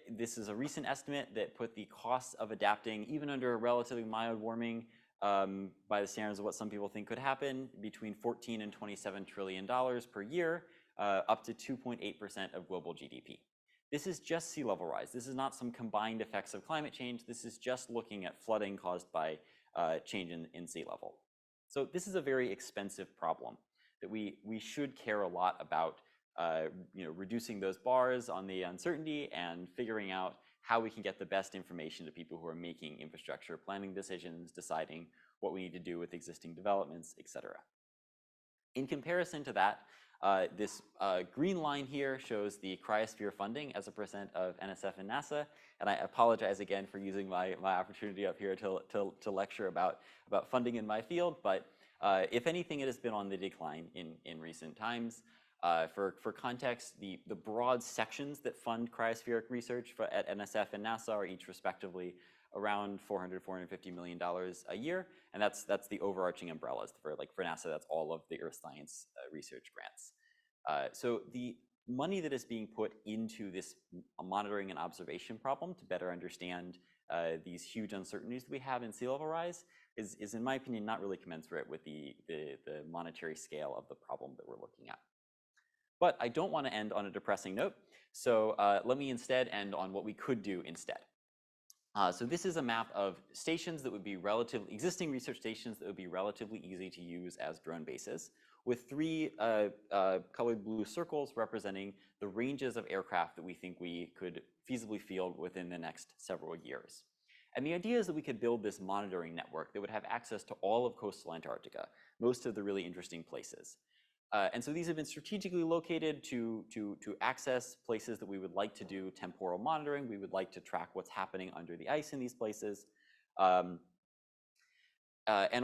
this is a recent estimate that put the costs of adapting, even under a relatively mild warming, by the standards of what some people think could happen, between $14 and $27 trillion per year, up to 2.8% of global GDP. This is just sea level rise. This is not some combined effects of climate change. This is just looking at flooding caused by change in sea level. So this is a very expensive problem that we should care a lot about reducing those bars on the uncertainty and figuring out how we can get the best information to people who are making infrastructure planning decisions, deciding what we need to do with existing developments, et cetera. In comparison to that, this green line here shows the cryosphere funding as a % of NSF and NASA. And I apologize again for using my opportunity up here to lecture about funding in my field. But if anything, it has been on the decline in recent times. For context, the broad sections that fund cryospheric research at NSF and NASA are each respectively around $450 million a year, and that's the overarching umbrellas. For NASA, that's all of the Earth science research grants. So the money that is being put into this monitoring and observation problem to better understand these huge uncertainties that we have in sea level rise is in my opinion, not really commensurate with the monetary scale of the problem that we're looking at. But I don't want to end on a depressing note, so let me instead end on what we could do instead. So this is a map of stations that would be existing research stations that would be relatively easy to use as drone bases, with 3 colored blue circles representing the ranges of aircraft that we think we could feasibly field within the next several years. And the idea is that we could build this monitoring network that would have access to all of coastal Antarctica, most of the really interesting places. And so these have been strategically located to access places that we would like to do temporal monitoring. We would like to track what's happening under the ice in these places, and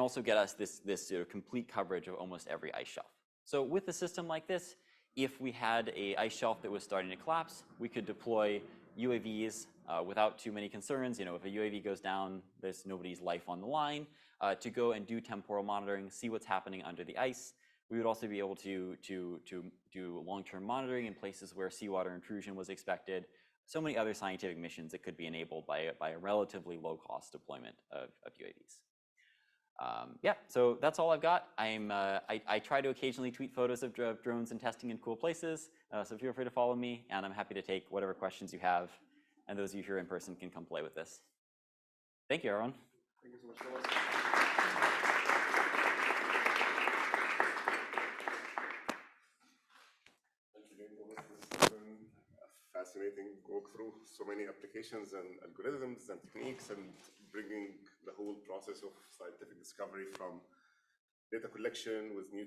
also get us this sort of complete coverage of almost every ice shelf. So with a system like this, if we had an ice shelf that was starting to collapse, we could deploy UAVs without too many concerns. You know, if a UAV goes down, there's nobody's life on the line. To go and do temporal monitoring, see what's happening under the ice. We would also be able to do long-term monitoring in places where seawater intrusion was expected. So many other scientific missions that could be enabled by a relatively low-cost deployment of UAVs. Yeah, so that's all I've got. I try to occasionally tweet photos of drones and testing in cool places, so feel free to follow me, and I'm happy to take whatever questions you have, and those of you here in person can come play with this. Thank you, everyone. Thank you so much, Thomas. Thank you, Thomas. This has been a fascinating walk through so many applications and algorithms and techniques, and bringing the whole process of scientific discovery from data collection with new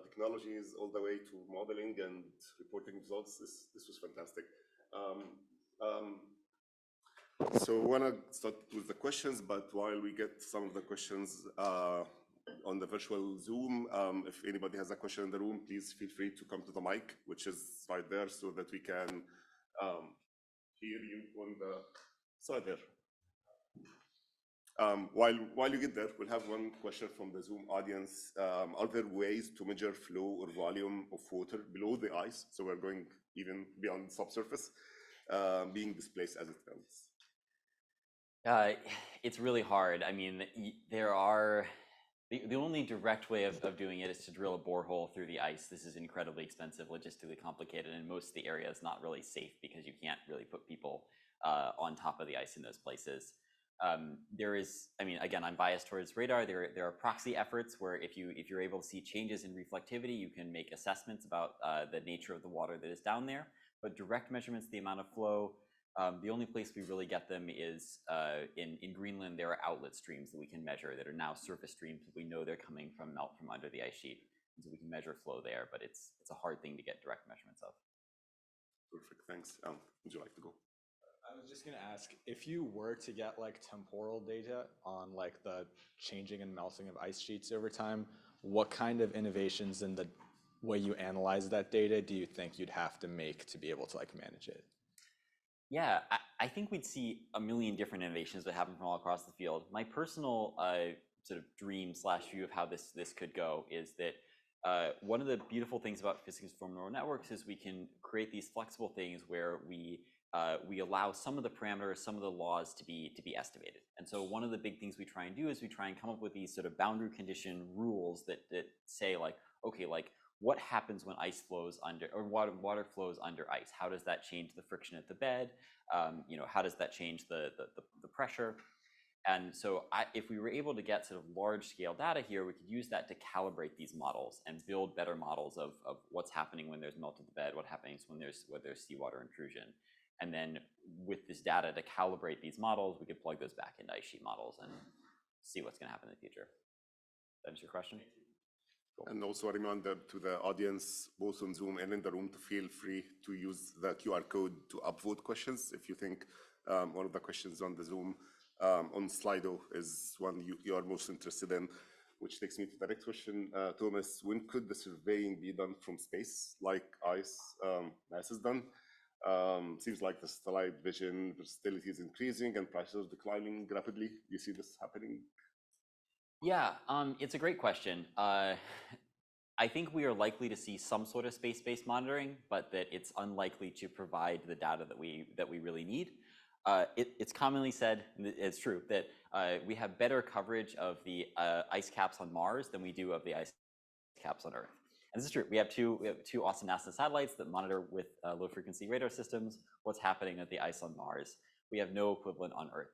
technologies all the way to modeling and reporting results. This was fantastic. So I want to start with the questions, but while we get some of the questions on the virtual Zoom, if anybody has a question in the room, please feel free to come to the mic, which is right there, so that we can hear you on the side there. While you get there, we'll have one question from the Zoom audience. Are there ways to measure flow or volume of water below the ice? So we're going even beyond subsurface, being displaced as it melts. It's really hard. I mean, there are, the only direct way of doing it is to drill a borehole through the ice. This is incredibly expensive, logistically complicated, and most of the area is not really safe because you can't really put people on top of the ice in those places. There is, I mean, again, I'm biased towards radar. There are proxy efforts where if you're able to see changes in reflectivity, you can make assessments about the nature of the water that is down there. But direct measurements of the amount of flow, the only place we really get them is in Greenland. There are outlet streams that we can measure that are now surface streams. We know they're coming from melt from under the ice sheet, and so we can measure flow there. But it's a hard thing to get direct measurements of. Perfect, thanks. Would you like to go? I was just going to ask, if you were to get like temporal data on like the changing and melting of ice sheets over time, what kind of innovations in the way you analyze that data do you think you'd have to make to be able to like manage it? Yeah, I think we'd see a million different innovations that happen from all across the field. My personal sort of dream / view of how this could go is that one of the beautiful things about physics-informed neural networks is we can create these flexible things where we allow some of the parameters, some of the laws to be estimated. And so one of the big things we try and do is we try and come up with these sort of boundary condition rules that say like, okay, like what happens when ice flows under, or water flows under ice? How does that change the friction at the bed? You know, how does that change the pressure? And so if we were able to get sort of large scale data here, we could use that to calibrate these models and build better models of what's happening when there's melt at the bed, what happens when there's seawater intrusion. And then with this data to calibrate these models, we could plug those back into ice sheet models and see what's going to happen in the future. That answer your question? Cool. And also a reminder to the audience, both on Zoom and in the room, to feel free to use the QR code to upvote questions. If you think one of the questions on the Zoom on Slido is one you are most interested in, which takes me to the next question. Thomas, when could the surveying be done from space, like NASA has done? Seems like the satellite vision versatility is increasing and prices are declining rapidly. Do you see this happening? Yeah, it's a great question. I think we are likely to see some sort of space-based monitoring, but that it's unlikely to provide the data that we really need. It's commonly said, it's true, that we have better coverage of the ice caps on Mars than we do of the ice caps on Earth. And this is true. We have two awesome NASA satellites that monitor with low-frequency radar systems what's happening at the ice on Mars. We have no equivalent on Earth.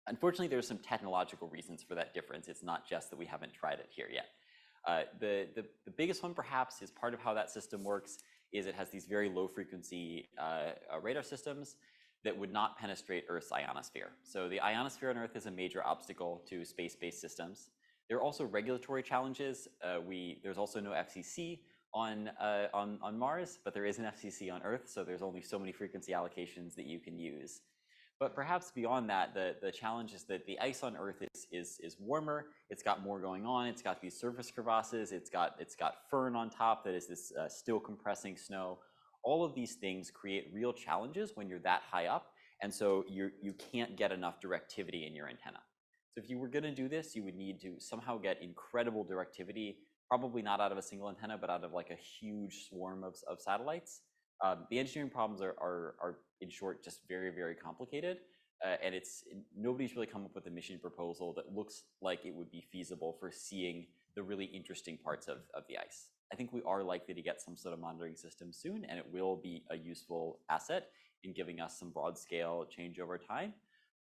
Unfortunately, there's some technological reasons for that difference. It's not just that we haven't tried it here yet. The biggest one, perhaps, is part of how that system works is it has these very low-frequency radar systems that would not penetrate Earth's ionosphere. So the ionosphere on Earth is a major obstacle to space-based systems. There are also regulatory challenges. There's also no FCC on Mars, but there is an FCC on Earth, so there's only so many frequency allocations that you can use. But perhaps beyond that, the challenge is that the ice on Earth is warmer. It's got more going on. It's got these surface crevasses. It's got firn on top that is this still compressing snow. All of these things create real challenges when you're that high up, and so you can't get enough directivity in your antenna. So if you were going to do this, you would need to somehow get incredible directivity, probably not out of a single antenna, but out of like a huge swarm of satellites. The engineering problems are in short just very, very complicated, and nobody's really come up with a mission proposal that looks like it would be feasible for seeing the really interesting parts of the ice. I think we are likely to get some sort of monitoring system soon, and it will be a useful asset in giving us some broad scale change over time.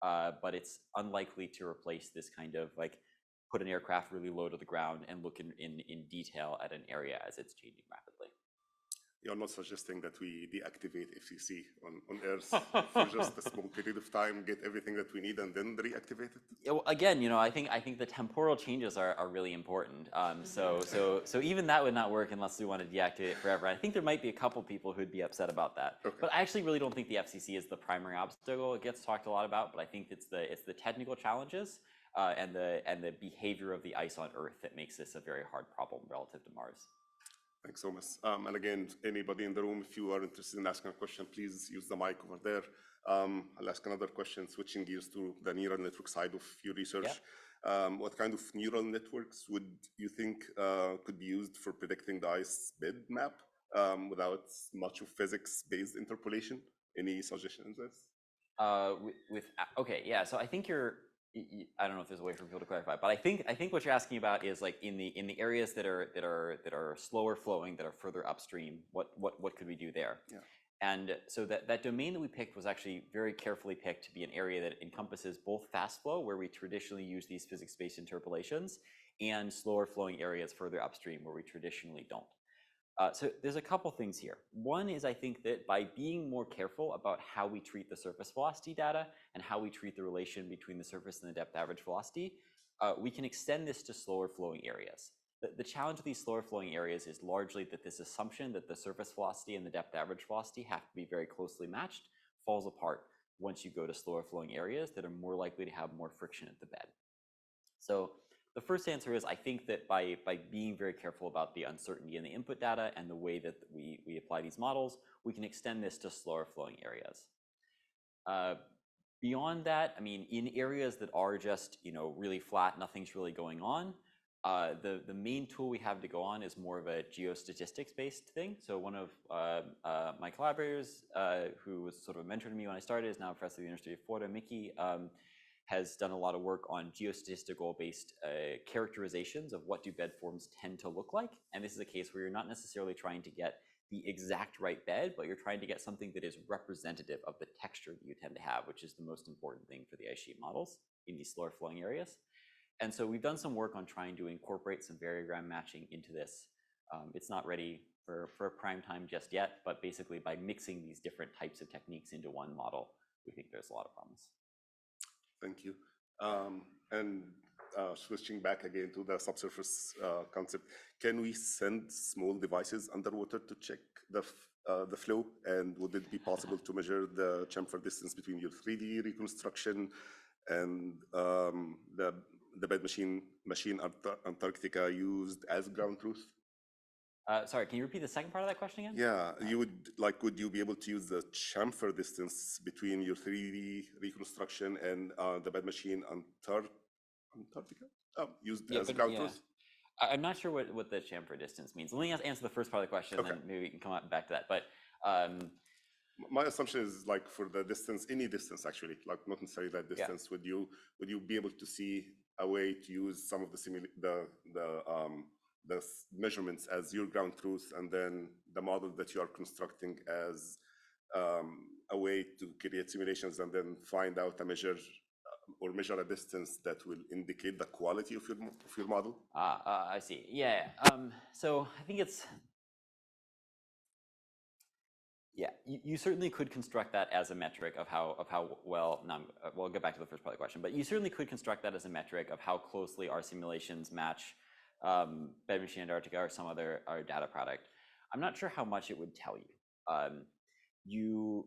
But it's unlikely to replace this kind of like put an aircraft really low to the ground and look in detail at an area as it's changing rapidly. You're not suggesting that we deactivate FCC on Earth for just a small period of time, get everything that we need, and then reactivate it? Yeah, well, again, I think the temporal changes are really important. So even that would not work unless we want to deactivate it forever. I think there might be a couple people who'd be upset about that. Okay. But I actually really don't think the FCC is the primary obstacle. It gets talked a lot about, but I think it's the technical challenges and the behavior of the ice on Earth that makes this a very hard problem relative to Mars. Thanks, Thomas. And again, anybody in the room, if you are interested in asking a question, please use the mic over there. I'll ask another question, switching gears to the neural network side of your research. Yeah. What kind of neural networks would you think could be used for predicting the ice bed map without much of physics-based interpolation? Any suggestions on this? Okay, yeah. So I think I don't know if there's a way for people to clarify, but I think what you're asking about is like in the areas that are slower flowing, that are further upstream. What could we do there? Yeah. And so that domain that we picked was actually very carefully picked to be an area that encompasses both fast flow, where we traditionally use these physics-based interpolations, and slower flowing areas further upstream, where we traditionally don't. So there's a couple things here. One is I think that by being more careful about how we treat the surface velocity data and how we treat the relation between the surface and the depth average velocity, we can extend this to slower flowing areas. The challenge of these slower flowing areas is largely that this assumption that the surface velocity and the depth average velocity have to be very closely matched falls apart once you go to slower flowing areas that are more likely to have more friction at the bed. So the first answer is I think that by being very careful about the uncertainty in the input data and the way that we apply these models, we can extend this to slower flowing areas. Beyond that, I mean, in areas that are just really flat, nothing's really going on, the main tool we have to go on is more of a geostatistics-based thing. So one of my collaborators, who was sort of a mentor to me when I started, is now a professor at the University of Florida, Mickey, has done a lot of work on geostatistical-based characterizations of what do bed forms tend to look like. And this is a case where you're not necessarily trying to get the exact right bed, but you're trying to get something that is representative of the texture that you tend to have, which is the most important thing for the ice sheet models in these slower flowing areas. And so we've done some work on trying to incorporate some variogram matching into this. It's not ready for prime time just yet, but basically by mixing these different types of techniques into one model, we think there's a lot of promise. Thank you. And switching back again to the subsurface concept, can we send small devices underwater to check the flow? And would it be possible to measure the chamfer distance between your 3D reconstruction and the bed machine Antarctica used as ground truth? Sorry, can you repeat the second part of that question again? Yeah, would you be able to use the chamfer distance between your 3D reconstruction and the bed machine Antarctica? Used as ground truth? I'm not sure what the chamfer distance means. Let me answer the first part of the question, okay. Then maybe we can come back to that. But my assumption is like for the distance, any distance actually, like not necessarily that distance. Yeah. Would you be able to see a way to use some of the measurements as your ground truth, and then the model that you are constructing as a way to create simulations and then find out a measure a distance that will indicate the quality of your model? I see. Yeah. So I think it's, you certainly could construct that as a metric of how well. We'll get back to the first part of the question, but you certainly could construct that as a metric of how closely our simulations match Bed Machine Antarctica or some other data product. I'm not sure how much it would tell you.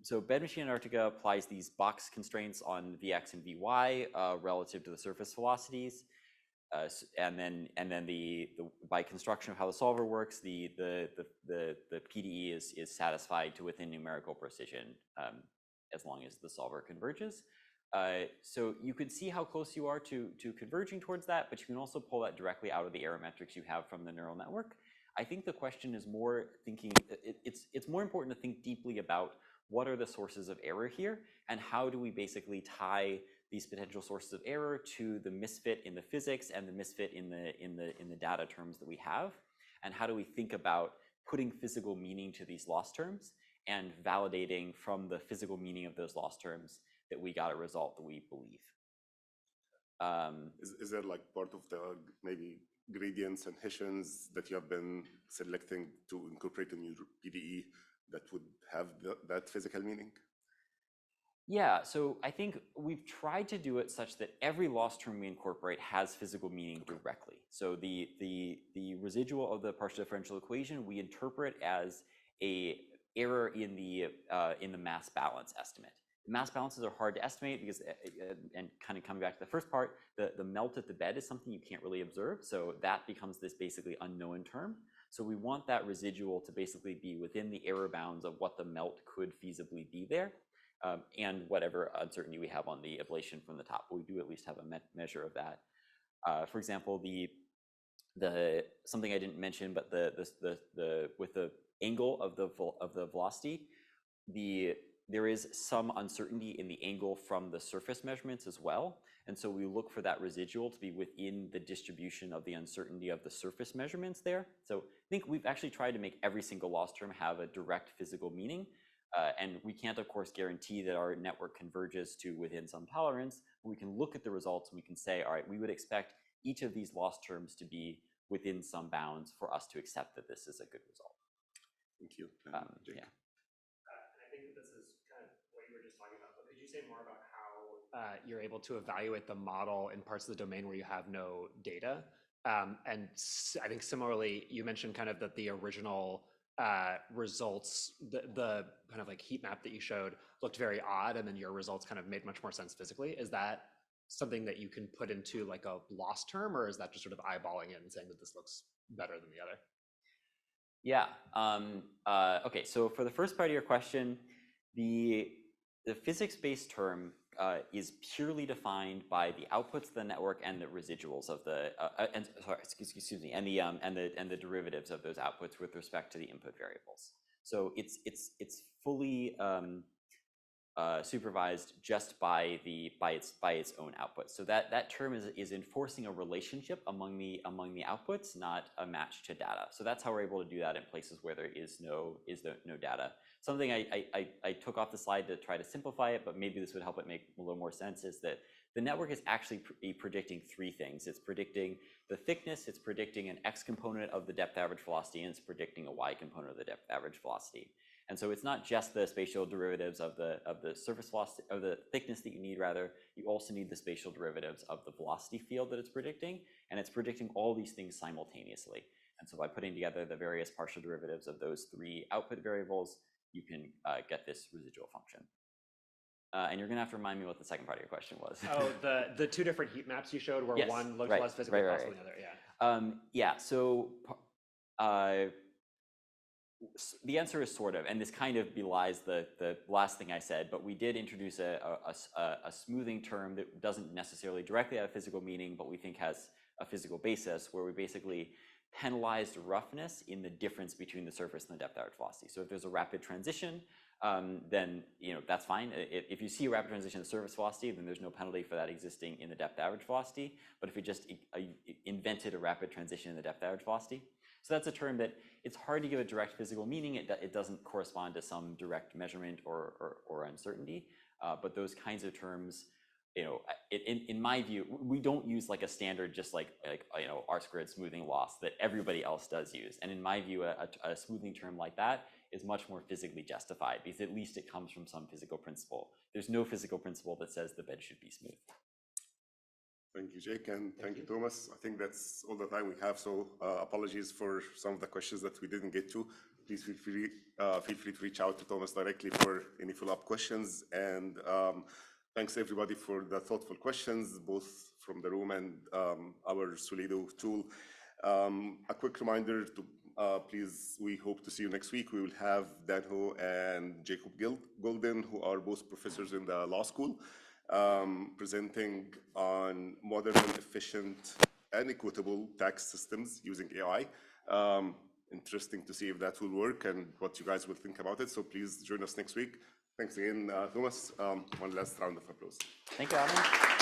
So Bed Machine Antarctica applies these box constraints on Vx and Vy relative to the surface velocities. and then the by construction of how the solver works, the PDE is satisfied to within numerical precision as long as the solver converges. So you could see how close you are to converging towards that, but you can also pull that directly out of the error metrics you have from the neural network. I think the question is more thinking, it's more important to think deeply about what are the sources of error here, and how do we basically tie these potential sources of error to the misfit in the physics and the misfit in the data terms that we have, and how do we think about putting physical meaning to these loss terms and validating from the physical meaning of those loss terms that we got a result that we believe. Is there like part of the maybe gradients and Hessians that you have been selecting to incorporate in your PDE that would have that physical meaning? Yeah, so I think we've tried to do it such that every loss term we incorporate has physical meaning directly. So the residual of the partial differential equation we interpret as a error in the mass balance estimate. Mass balances are hard to estimate because, and kind of coming back to the first part, the melt at the bed is something you can't really observe. So that becomes this basically unknown term. So we want that residual to basically be within the error bounds of what the melt could feasibly be there, and whatever uncertainty we have on the ablation from the top. But we do at least have a measure of that. For example, something I didn't mention, but with the angle of the velocity, there is some uncertainty in the angle from the surface measurements as well. And so we look for that residual to be within the distribution of the uncertainty of the surface measurements there. So I think we've actually tried to make every single loss term have a direct physical meaning. And we can't, of course, guarantee that our network converges to within some tolerance. But we can look at the results and we can say, all right, we would expect each of these loss terms to be within some bounds for us to accept that this is a good result. Thank you. Yeah. Say more about how you're able to evaluate the model in parts of the domain where you have no data? And I think similarly, you mentioned kind of that the original results, the kind of like heat map that you showed looked very odd, and then your results kind of made much more sense physically. Is that something that you can put into like a loss term, or is that just sort of eyeballing it and saying that this looks better than the other? Yeah. Okay, so for the first part of your question, the physics-based term is purely defined by the outputs of the network and the residuals of the and the derivatives of those outputs with respect to the input variables. So it's fully supervised just by its own output. So that term is enforcing a relationship among the outputs, not a match to data. So that's how we're able to do that in places where there is no data. Something I took off the slide to try to simplify it, but maybe this would help it make a little more sense, is that the network is actually predicting three things. It's predicting the thickness, it's predicting an x component of the depth average velocity, and it's predicting a y component of the depth average velocity. And so it's not just the spatial derivatives of the surface velocity, of the thickness that you need, rather, you also need the spatial derivatives of the velocity field that it's predicting, and it's predicting all these things simultaneously. And so by putting together the various partial derivatives of those three output variables, you can get this residual function. And you're gonna have to remind me what the second part of your question was. Oh, the two different heat maps you showed where Yes, one looked right, less physical right, possible than the other, yeah. Yeah, so the answer is sort of, and this kind of belies the last thing I said, but we did introduce a smoothing term that doesn't necessarily directly have a physical meaning, but we think has a physical basis, where we basically penalized roughness in the difference between the surface and the depth average velocity. So if there's a rapid transition, then that's fine. If you see a rapid transition in the surface velocity, then there's no penalty for that existing in the depth average velocity. But if you just invented a rapid transition in the depth average velocity, so that's a term that it's hard to give a direct physical meaning. It doesn't correspond to some direct measurement or uncertainty. But those kinds of terms, in my view, we don't use like a standard, just like R-squared smoothing loss that everybody else does use. And in my view, a smoothing term like that is much more physically justified, because at least it comes from some physical principle. There's no physical principle that says the bed should be smooth. Thank you, Jake, and thank you, Thomas. I think that's all the time we have, so apologies for some of the questions that we didn't get to. Please feel free to reach out to Thomas directly for any follow-up questions. And Thanks everybody for the thoughtful questions, both from the room and our Solido tool. A quick reminder to please, we hope to see you next week. We will have Dan Ho and Jacob Golden, who are both professors in the law school, presenting on modern, efficient, and equitable tax systems using AI. Interesting to see if that will work and what you guys will think about it. So please join us next week. Thanks again, Thomas. One last round of applause. Thank you, Alan.